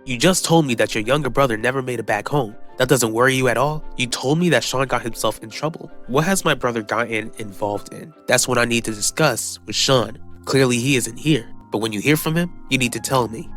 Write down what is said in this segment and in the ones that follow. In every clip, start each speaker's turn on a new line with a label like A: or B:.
A: You just told me that your younger brother never made it back home. That doesn't worry you at all? You told me that Sean got himself in trouble. What has my brother gotten involved in? That's what I need to discuss with Sean. Clearly he isn't here, but when you hear from him, you need to tell me.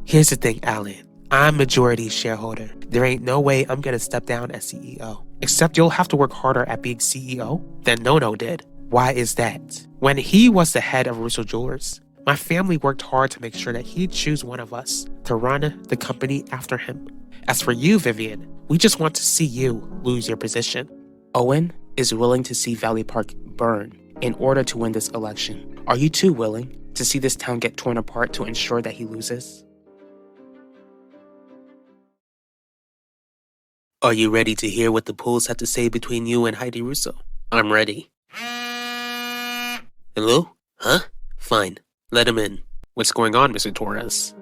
A: Here's the thing, Alan. I'm majority shareholder. There ain't no way I'm gonna step down as CEO. Except you'll have to work harder at being CEO than Nono did. Why is that? When he was the head of Russo Jewelers, my family worked hard to make sure that he'd choose one of us to run the company after him. As for you, Vivian, we just want to see you lose your position. Owen is willing to see Valley Park burn in order to win this election. Are you too willing to see this town get torn apart to ensure that he loses? Are you ready to hear what the polls have to say between you and Heidi Russo? I'm ready. Hello? Huh? Fine. Let him in. What's going on, Mr. Torres?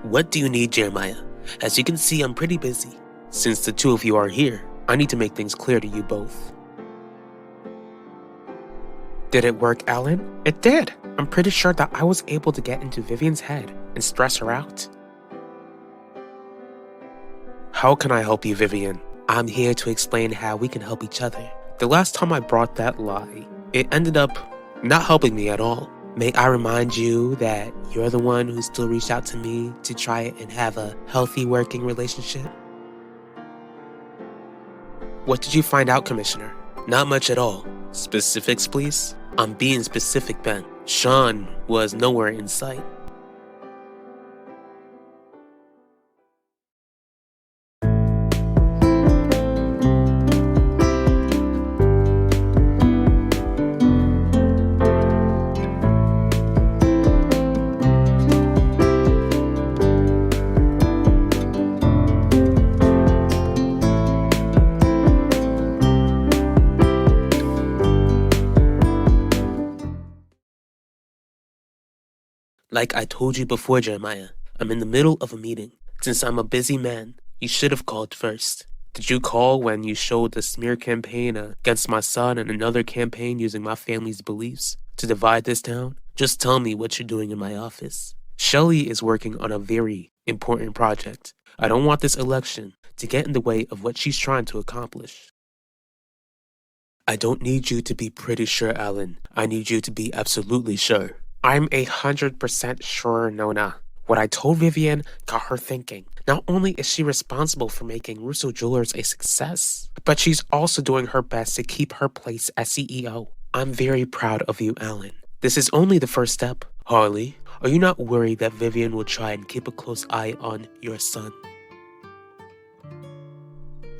A: What do you need, Jeremiah? As you can see, I'm pretty busy. Since the two of you are here, I need to make things clear to you both. Did it work, Alan? It did. I'm pretty sure that I was able to get into Vivian's head and stress her out. How can I help you, Vivian? I'm here to explain how we can help each other. The last time I brought that lie, it ended up not helping me at all. May I remind you that you're the one who still reached out to me to try and have a healthy working relationship? What did you find out, Commissioner? Not much at all. Specifics, please? I'm being specific, Ben. Sean was nowhere in sight. Like I told you before, Jeremiah, I'm in the middle of a meeting. Since I'm a busy man, you should have called first. Did you call when you showed the smear campaign against my son and another campaign using my family's beliefs to divide this town? Just tell me what you're doing in my office. Shelley is working on a very important project. I don't want this election to get in the way of what she's trying to accomplish. I don't need you to be pretty sure, Alan. I need you to be absolutely sure. I'm 100% sure, Nona. What I told Vivian got her thinking. Not only is she responsible for making Russo Jewelers a success, but she's also doing her best to keep her place as CEO. I'm very proud of you, Alan. This is only the first step. Harley, are you not worried that Vivian will try and keep a close eye on your son?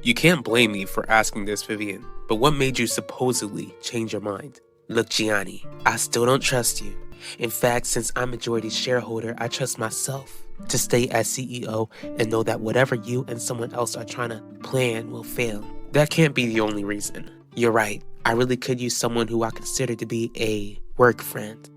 A: You can't blame me for asking this, Vivian, but what made you supposedly change your mind? Look, Gianni, I still don't trust you. In fact, since I'm majority shareholder, I trust myself to stay as CEO and know that whatever you and someone else are trying to plan will fail. That can't be the only reason. You're right. I really could use someone who I consider to be a work friend.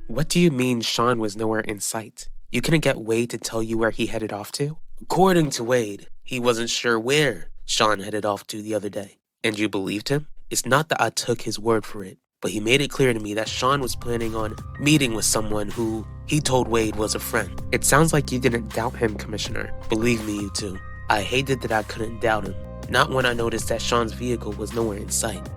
A: What do you mean Sean was nowhere in sight? You couldn't get Wade to tell you where he headed off to? According to Wade, he wasn't sure where Sean headed off to the other day. And you believed him? It's not that I took his word for it, but he made it clear to me that Sean was planning on meeting with someone who he told Wade was a friend. It sounds like you didn't doubt him, Commissioner. Believe me, you two. I hated that I couldn't doubt him. Not when I noticed that Sean's vehicle was nowhere in sight.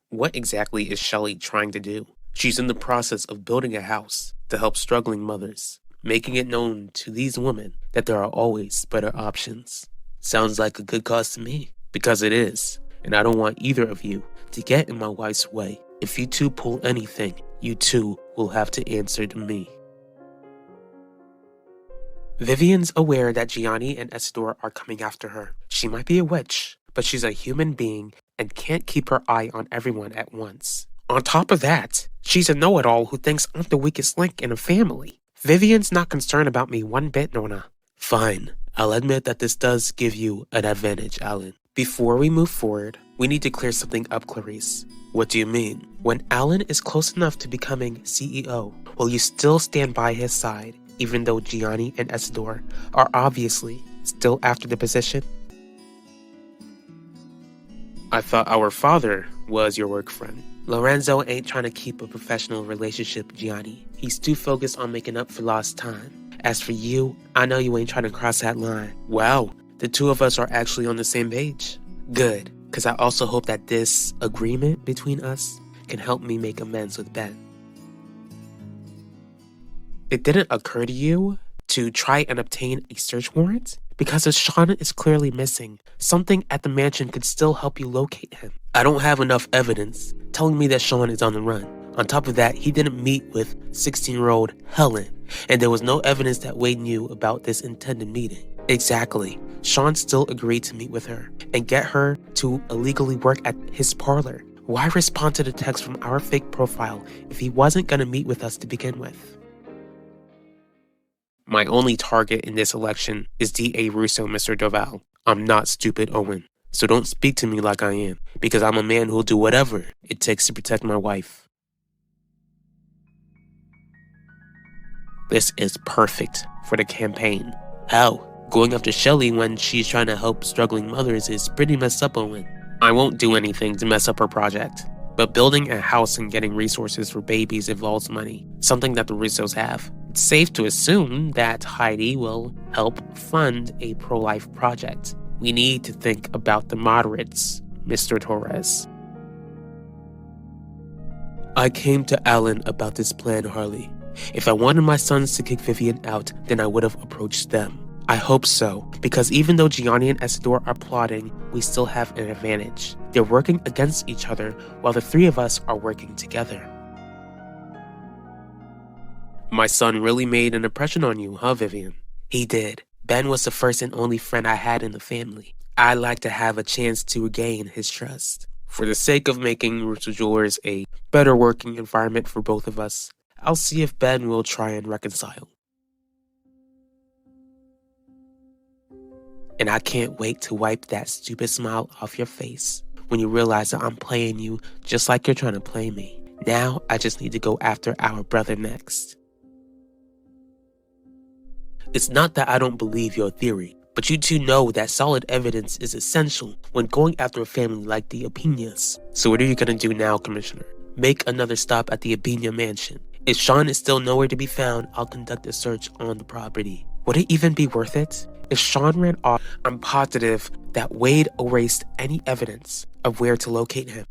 A: What exactly is Shelley trying to do? She's in the process of building a house to help struggling mothers, making it known to these women that there are always better options. Sounds like a good cause to me, because it is. And I don't want either of you to get in my wife's way. If you two pull anything, you two will have to answer to me. Vivian's aware that Gianni and Isidore are coming after her. She might be a witch, but she's a human being and can't keep her eye on everyone at once. On top of that, she's a know-it-all who thinks I'm the weakest link in a family. Vivian's not concerned about me one bit, Nona. Fine. I'll admit that this does give you an advantage, Alan. Before we move forward, we need to clear something up, Clarice. What do you mean? When Alan is close enough to becoming CEO, will you still stand by his side, even though Gianni and Isidore are obviously still after the position? I thought our father was your work friend. Lorenzo ain't trying to keep a professional relationship with Gianni. He's too focused on making up for lost time. As for you, I know you ain't trying to cross that line. Wow, the two of us are actually on the same page. Good, because I also hope that this agreement between us can help me make amends with Ben. It didn't occur to you to try and obtain a search warrant? Because if Sean is clearly missing, something at the mansion could still help you locate him. I don't have enough evidence telling me that Sean is on the run. On top of that, he didn't meet with 16-year-old Helen, and there was no evidence that Wade knew about this intended meeting. Exactly. Sean still agreed to meet with her and get her to illegally work at his parlor. Why respond to the text from our fake profile if he wasn't going to meet with us to begin with? My only target in this election is D.A. Russo, Mr. Doval. I'm not stupid Owen, so don't speak to me like I am, because I'm a man who'll do whatever it takes to protect my wife. This is perfect for the campaign. Hell, going after Shelly when she's trying to help struggling mothers is pretty messed up, Owen. I won't do anything to mess up her project, but building a house and getting resources for babies involves money, something that the Russos have. It's safe to assume that Heidi will help fund a pro-life project. We need to think about the moderates, Mr. Torres. I came to Alan about this plan, Harley. If I wanted my sons to kick Vivian out, then I would have approached them. I hope so, because even though Gianni and Isidore are plotting, we still have an advantage. They're working against each other while the three of us are working together. My son really made an impression on you, huh, Vivian? He did. Ben was the first and only friend I had in the family. I'd like to have a chance to regain his trust. For the sake of making Russo Jewelers a better working environment for both of us, I'll see if Ben will try and reconcile. And I can't wait to wipe that stupid smile off your face when you realize that I'm playing you just like you're trying to play me. Now I just need to go after our brother next. It's not that I don't believe your theory, but you two know that solid evidence is essential when going after a family like the Apinas. So what are you going to do now, Commissioner? Make another stop at the Apina mansion. If Sean is still nowhere to be found, I'll conduct a search on the property. Would it even be worth it? If Sean ran off, I'm positive that Wade erased any evidence of where to locate him.